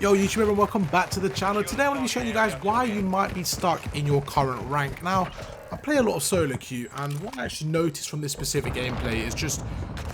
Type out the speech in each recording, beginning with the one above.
Yo YouTube everyone, welcome back to the channel. Today I'm going to be showing you guys why you might be stuck in your current rank. Now, I play a lot of solo queue, and what I actually noticed from this specific gameplay is just,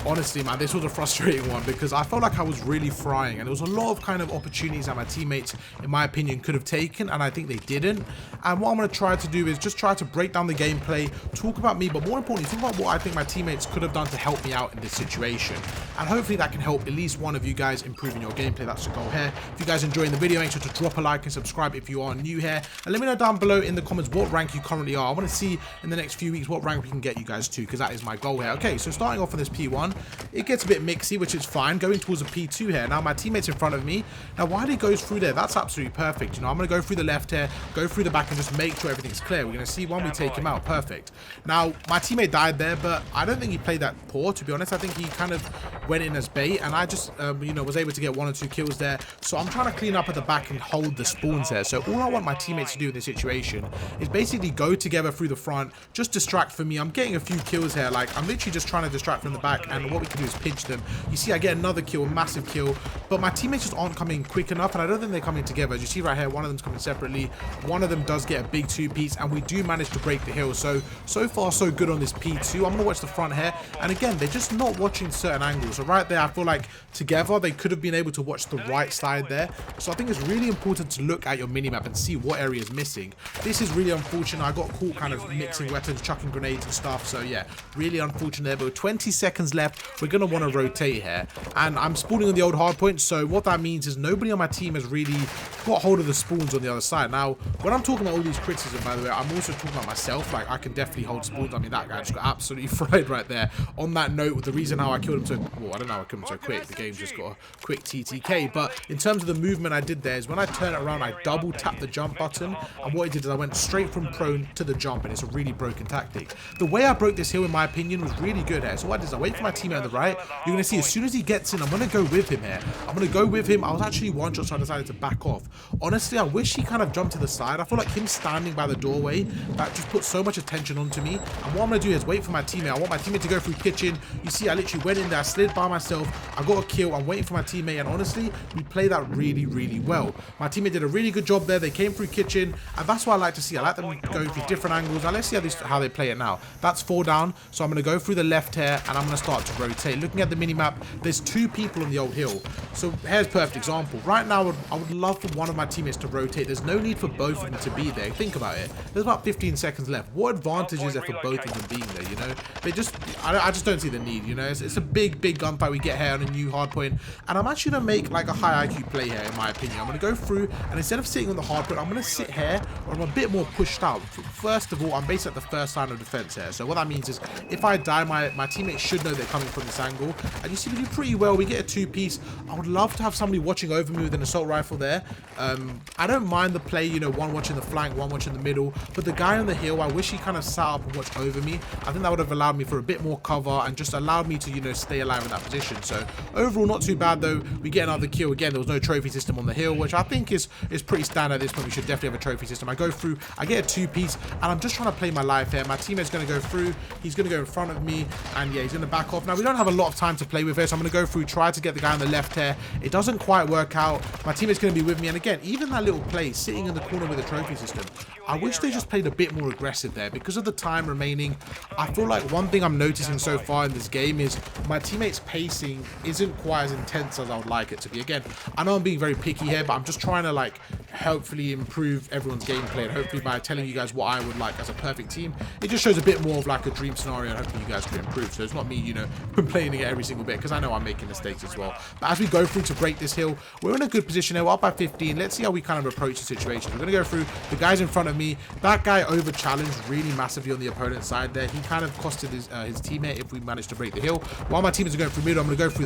honestly man, this was a frustrating one because I felt like I was really frying and there was a lot of kind of opportunities that my teammates, in my opinion, could have taken, and I think they didn't. And what I'm going to try to do is just try to break down the gameplay, talk about me, but more importantly, talk about what I think my teammates could have done to help me out in this situation. And hopefully that can help at least one of you guys improving your gameplay. That's the goal here. If you guys enjoying the video, make sure to drop a like and subscribe if you are new here. And let me know down below in the comments what rank you currently are. I want to see in the next few weeks what rank we can get you guys to, because that is my goal here. Okay, so starting off on this P1, it gets a bit mixy, which is fine. Going towards a P2 here. Now my teammate's in front of me. Now while he goes through there, that's absolutely perfect. You know, I'm going to go through the left here, go through the back and just make sure everything's clear. We're going to see when we take him out. Perfect. Now my teammate died there, but I don't think he played that poor, to be honest. I think he kind of went in as bait, and I just you know, was able to get 1 or 2 kills there. So I'm trying to clean up at the back and hold the spawns there. So all I want my teammates to do in this situation is basically go together through the front, just distract for me. I'm getting a few kills here, like I'm literally just trying to distract from the back, and what we can do is pinch them. You see I get another kill, a massive kill, but my teammates just aren't coming quick enough, and I don't think they're coming together. As you see right here, one of them's coming separately, one of them does get a big 2-piece, and we do manage to break the hill. So far so good on this P2. I'm gonna watch the front here, and again, they're just not watching certain angles. So right there, I feel like together they could have been able to watch the right side there. So I think it's really important to look at your minimap and see what area is missing. This is really unfortunate. I got caught kind of mixing weapons, chucking grenades and stuff. So yeah, really unfortunate there. But with 20 seconds left, we're going to want to rotate here. And I'm spawning on the old hard point. So what that means is nobody on my team has really got hold of the spawns on the other side. Now, when I'm talking about all these criticisms, by the way, I'm also talking about myself. Like, I can definitely hold spawns. I mean, that guy just got absolutely fried right there. On that note, the reason how I killed him so, well, I don't know how I killed him so quick. The game just got a quick TTK. But in terms of the movement I did there is when I turn it around, I double tap the jump button. And what I did is I went straight from prone to the jump, and it's a really broken tactic. The way I broke this hill, in my opinion, was really good here. So what I did is I wait for my teammate on the right. You're going to see as soon as he gets in, I'm going to go with him here. I'm going to go with him. I was actually one shot, so I decided to back off. Honestly, I wish he kind of jumped to the side. I feel like him standing by the doorway, that just put so much attention onto me. And what I'm going to do is wait for my teammate. I want my teammate to go through kitchen. You see, I literally went in there, I slid by myself. I got a kill. I'm waiting for my teammate, and honestly, we played that really, really well. My teammate did a really good job there. They came through kitchen, and that's what I like to see. I like them going through different angles. Now let's see how they play it now. That's 4 down, so I'm going to go through the left here, and I'm going to start to rotate. Looking at the minimap, there's 2 people on the old hill. So here's a perfect example. Right now, I would love for one of my teammates to rotate. There's no need for both of them to be there. Think about it. There's about 15 seconds left. What advantage is there for both of them being there, you know? They just, I just don't see the need, you know? It's a big gunfight we get here on a new hard point, and I'm actually going to make like a high IQ play here, in my opinion. I'm going to go through, and instead of sitting on the hard point, I'm going to sit here where I'm a bit more pushed out. First of all, I'm basically at the first line of defense here. So what that means is if I die, my teammates should know they're coming from this angle. And you see, we do pretty well. We get a 2-piece. I would love to have somebody watching over me with an assault rifle there. I don't mind the play, you know, one watching the flank, one watching the middle. But the guy on the hill, I wish he kind of sat up and watched over me. I think that would have allowed me for a bit more cover and just allowed me to, you know, stay alive in that position. So overall, not too bad though. We get another kill. Again, there was no trophy system on the hill, which I think is pretty standard at this point. We should definitely have a trophy system. I go through, I get a 2-piece, and I'm just trying to play my life here. My teammate's going to go through. He's going to go in front of me, and yeah, he's going to back off. Now, we don't have a lot of time to play with here, so I'm going to go through, try to get the guy on the left here. It doesn't quite work out. My teammate's going to be with me, and again, even that little play, sitting in the corner with a trophy system, I wish they just played a bit more aggressive there. Because of the time remaining, I feel like one thing I'm noticing so far in this game is my teammates' pacing isn't quite as intense as I would like it to be. Again, I know I'm being very picky here, but I'm just trying to like hopefully improve everyone's gameplay, and hopefully by telling you guys what I would like as a perfect team, it just shows a bit more of like a dream scenario, and hopefully you guys can improve. So it's not me, you know, complaining at every single bit, because I know I'm making mistakes as well. But as we go through to break this hill, we're in a good position here. We're up by 15. Let's see how we kind of approach the situation. We're going to go through the guys in front of me. That guy over challenged really massively on the opponent's side there. He kind of costed his teammate if we managed to break the hill. While my teammates are going through middle, I'm going to go through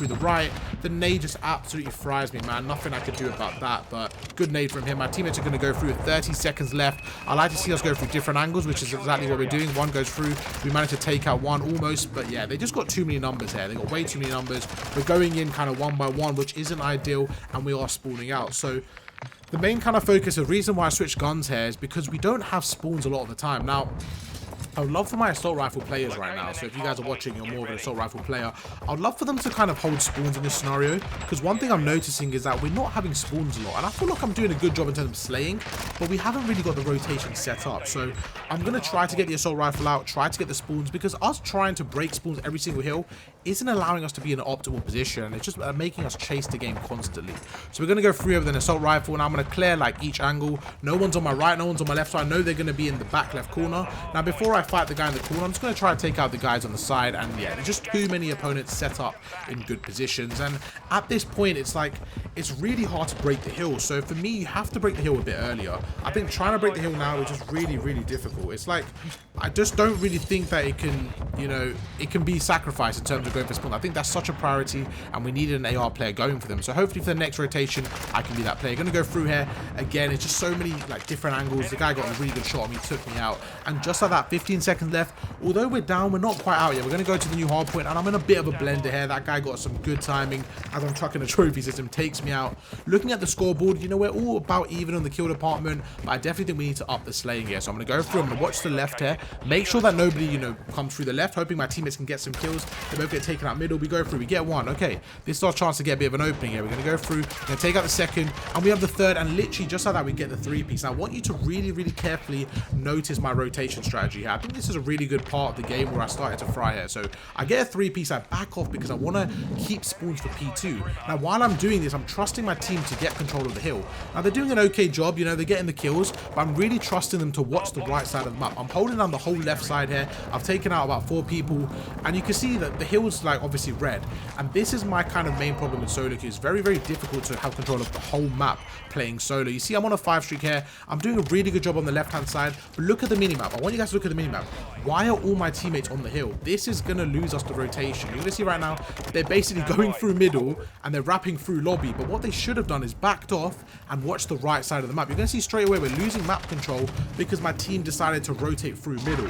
the right. The nade just absolutely fries me, man. Nothing I could do about that, but good nade from him. My teammates are going to go through with 30 seconds left. I like to see us go through different angles, which is exactly what we're doing. One goes through. We managed to take out one almost, but yeah, they just got too many numbers here. They got way too many numbers. We're going in kind of one by one, which isn't ideal, and we are spawning out. So the main kind of focus, the reason why I switched guns here is because we don't have spawns a lot of the time. Now, I would love for my assault rifle players right now, so if you guys are watching, you're more of an assault rifle player, I would love for them to kind of hold spawns in this scenario, because one thing I'm noticing is that we're not having spawns a lot, and I feel like I'm doing a good job in terms of slaying, but we haven't really got the rotation set up. So I'm going to try to get the assault rifle out, try to get the spawns, because us trying to break spawns every single hill isn't allowing us to be in an optimal position, and it's just making us chase the game constantly. So we're going to go through with an assault rifle, and I'm going to clear like each angle. No one's on my right, no one's on my left, so I know they're going to be in the back left corner. Now before I fight the guy in the corner, I'm just going to try to take out the guys on the side, and yeah, there's just too many opponents set up in good positions, and at this point it's like it's really hard to break the hill. So for me, you have to break the hill a bit earlier. I think trying to break the hill now is just really difficult. It's like I just don't really think that it can, you know, it can be sacrificed in terms of going for spawn. I think that's such a priority, and we needed an AR player going for them. So hopefully for the next rotation I can be that player. Going to go through here again. It's just so many like different angles. The guy got a really good shot on me, took me out, and just like that, 15 seconds left. Although we're down, we're not quite out yet. We're going to go to the new hard point, and I'm in a bit of a blender here. That guy got some good timing as I'm trucking the trophy system, takes me out. Looking at the scoreboard, you know, we're all about even on the kill department, but I definitely think we need to up the slaying here. So I'm going to go through, I'm going to watch the left here, make sure that nobody, you know, comes through the left, hoping my teammates can get some kills. They both get taken out middle. We go through, we get one. Okay, this is our chance to get a bit of an opening here. We're going to go through, we're going to take out the second, and we have the third, and literally just like that we get the three-piece. Now I want you to really carefully notice my rotation strategy here. I think this is a really good part of the game where I started to fry here. So I get a three-piece, I back off because I want to keep spawns for P2. Now while I'm doing this, I'm trusting my team to get control of the hill. Now they're doing an okay job, you know, they're getting the kills, but I'm really trusting them to watch the right side of the map. I'm holding down the whole left side here. I've taken out about 4 people, and you can see that the hill's like obviously red, and this is my kind of main problem with solo queue. It's very difficult to have control of the whole map playing solo. You see I'm on a 5 streak here. I'm doing a really good job on the left hand side, but look at the minimap. I want you guys to look at the minimap. Why are all my teammates on the hill? This is going to lose us the rotation. You're going to see right now they're basically going through middle and they're wrapping through lobby, but what they should have done is backed off and watched the right side of the map. You're going to see straight away we're losing map control because my team decided to rotate through middle.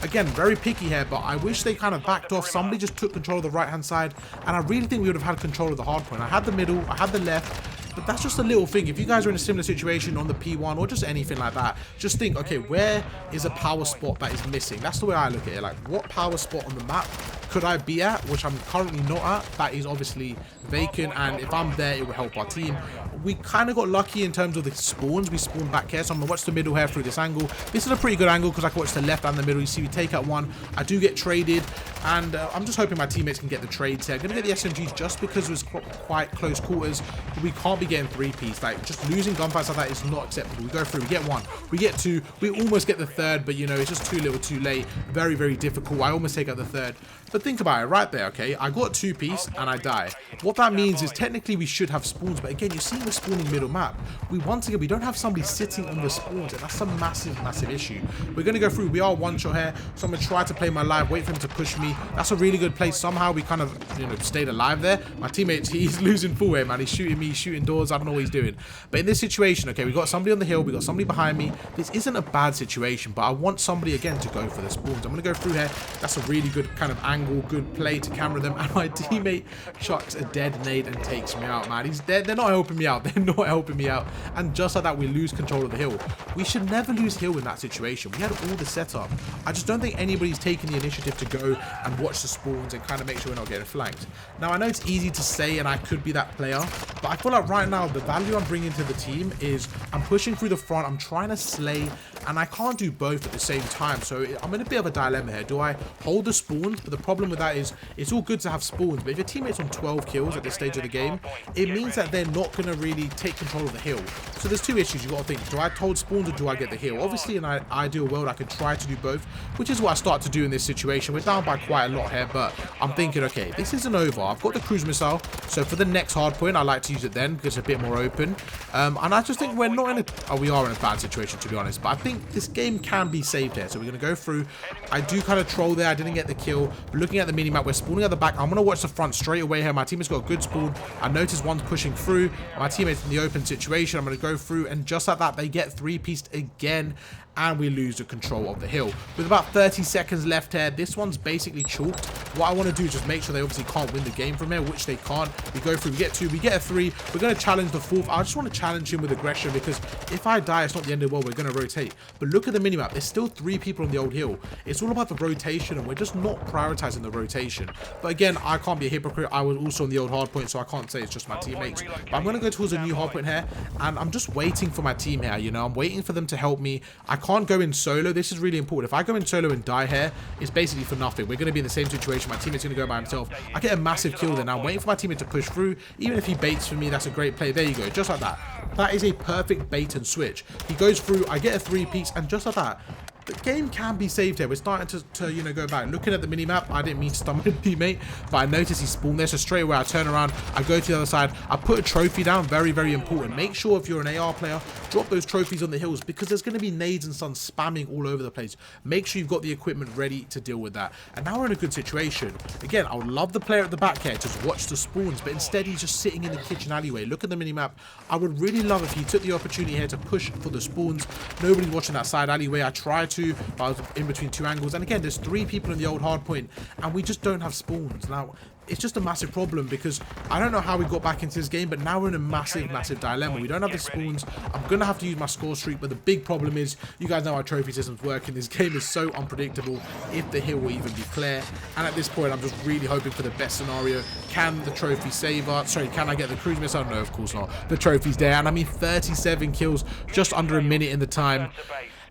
Again, very picky here, but I wish they kind of backed off. Somebody just took control of the right hand side, and I really think we would have had control of the hard point. I had the middle, I had the left, but that's just a little thing. If you guys are in a similar situation on the P1 or just anything like that, just think, okay, where is a power spot that is missing? That's the way I look at it. Like, what power spot on the map could I be at, which I'm currently not at? That is obviously vacant, and if I'm there, it will help our team. We kind of got lucky in terms of the spawns. We spawned back here, so I'm going to watch the middle here through this angle. This is a pretty good angle because I can watch the left and the middle. You see we take out one. I do get traded, and I'm just hoping my teammates can get the trades here. I'm going to get the SMGs just because it was quite close quarters. But we can't be getting three-piece. Like, just losing gunfights like that is not acceptable. We go through, we get one, we get two, we almost get the third, but you know, it's just too little too late. Very difficult. I almost take out the third. But think about it right there, okay? I got two-piece and I die. What that means is technically we should have spawns, but again, you're seeing the spawning middle map. Once again, we don't have somebody sitting on the spawns, and that's a massive issue. We're going to go through. We are one shot here, so I'm going to try to play my live, wait for him to push me. That's a really good play. Somehow we kind of, you know, stayed alive there. My teammate, he's losing full air, man. He's shooting me, shooting doors. I don't know what he's doing. But in this situation, okay, we got somebody on the hill, we got somebody behind me. This isn't a bad situation, but I want somebody again to go for the spawns. I'm going to go through here. That's a really good kind of angle, good play to camera them, and my teammate chucks a dead nade and takes me out, man. He's dead. They're not helping me out. They're not helping me out. And just like that, we lose control of the hill. We should never lose hill in that situation. We had all the setup. I just don't think anybody's taking the initiative to go and watch the spawns and kind of make sure we're not getting flanked. Now, I know it's easy to say, and I could be that player, but I feel like right now, the value I'm bringing to the team is I'm pushing through the front, I'm trying to slay, and I can't do both at the same time. So I'm in a bit of a dilemma here. Do I hold the spawns? But the problem with that is it's all good to have spawns, but if your teammate's on 12 kills at this stage of the game, it means that they're not going to really take control of the hill. So there's two issues you got to think. Do I hold spawns or do I get the hill? Obviously, in an ideal world, I could try to do both, which is what I start to do in this situation. We're down by quite a lot here, but I'm thinking, okay, this isn't over. I've got the cruise missile, so for the next hard point, I like to use it then because it's a bit more open. And I just think we're not in a... Oh, we are in a bad situation, to be honest, but I think this game can be saved here. So we're going to go through. I do kind of troll there. I didn't get the kill. But looking at the minimap, we're spawning at the back. I'm going to watch the front straight away here. My teammate's got a good spawn. I noticed one's pushing through. My teammate's in the open situation. I'm going to go through, and just like that, they get three-pieced again. and we lose the control of the hill. With about 30 seconds left here, this one's basically chalked. What I want to do is just make sure they obviously can't win the game from here, which they can't. We go through, we get 2, we get a 3. We're going to challenge the 4th. I just want to challenge him with aggression, because if I die, it's not the end of the world. We're going to rotate. But look at the minimap. There's still 3 people on the old hill. It's all about the rotation, and we're just not prioritizing the rotation. But again, I can't be a hypocrite. I was also on the old hardpoint, so I can't say it's just my teammates. But I'm going to go towards a new hardpoint here, and I'm just waiting for my team here, you know. I'm waiting for them to help me. I can't go in solo. This is really important. If I go in solo and die here, it's basically for nothing. We're going to be in the same situation. My teammate's going to go by himself. I get a massive kill there. Now I'm waiting for my teammate to push through. Even if he baits for me, that's a great play. There you go. Just like that. That is a perfect bait and switch. He goes through. I get a 3-piece, and just like that, the game can be saved here. We're starting to you know, go back. Looking at the minimap, I didn't mean to stumble my teammate, but I noticed he spawned there. So straight away, I turn around, I go to the other side, I put a trophy down. Very, very important. Make sure if you're an AR player, drop those trophies on the hills, because there's going to be nades and stuns spamming all over the place. Make sure you've got the equipment ready to deal with that. And now we're in a good situation. Again, I would love the player at the back here to watch the spawns, but instead he's just sitting in the kitchen alleyway. Look at the minimap. I would really love if he took the opportunity here to push for the spawns. Nobody's watching that side alleyway. I tried to, but I was in between 2 angles. And again, there's 3 people in the old hard point, and we just don't have spawns. Now, it's just a massive problem, because I don't know how we got back into this game, but now we're in a massive, massive dilemma. We don't have the spawns. I'm going to have to use my score streak, but the big problem is, you guys know how trophy systems work, and this game is so unpredictable if the hill will even be clear. And at this point, I'm just really hoping for the best scenario. Can the trophy save us? Sorry, can I get the cruise missile? No, of course not. The trophy's there, and I mean 37 kills, just under a minute in the time.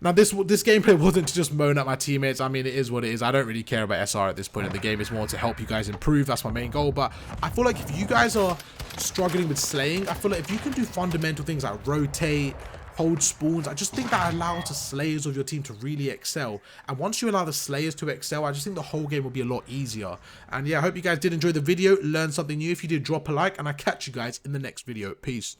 Now, this gameplay wasn't to just moan at my teammates. I mean, it is what it is. I don't really care about SR at this point in the game. It's more to help you guys improve. That's my main goal. But I feel like if you guys are struggling with slaying, I feel like if you can do fundamental things like rotate, hold spawns, I just think that allows the slayers of your team to really excel. And once you allow the slayers to excel, I just think the whole game will be a lot easier. And yeah, I hope you guys did enjoy the video, learn something new. If you did, drop a like, and I'll catch you guys in the next video. Peace.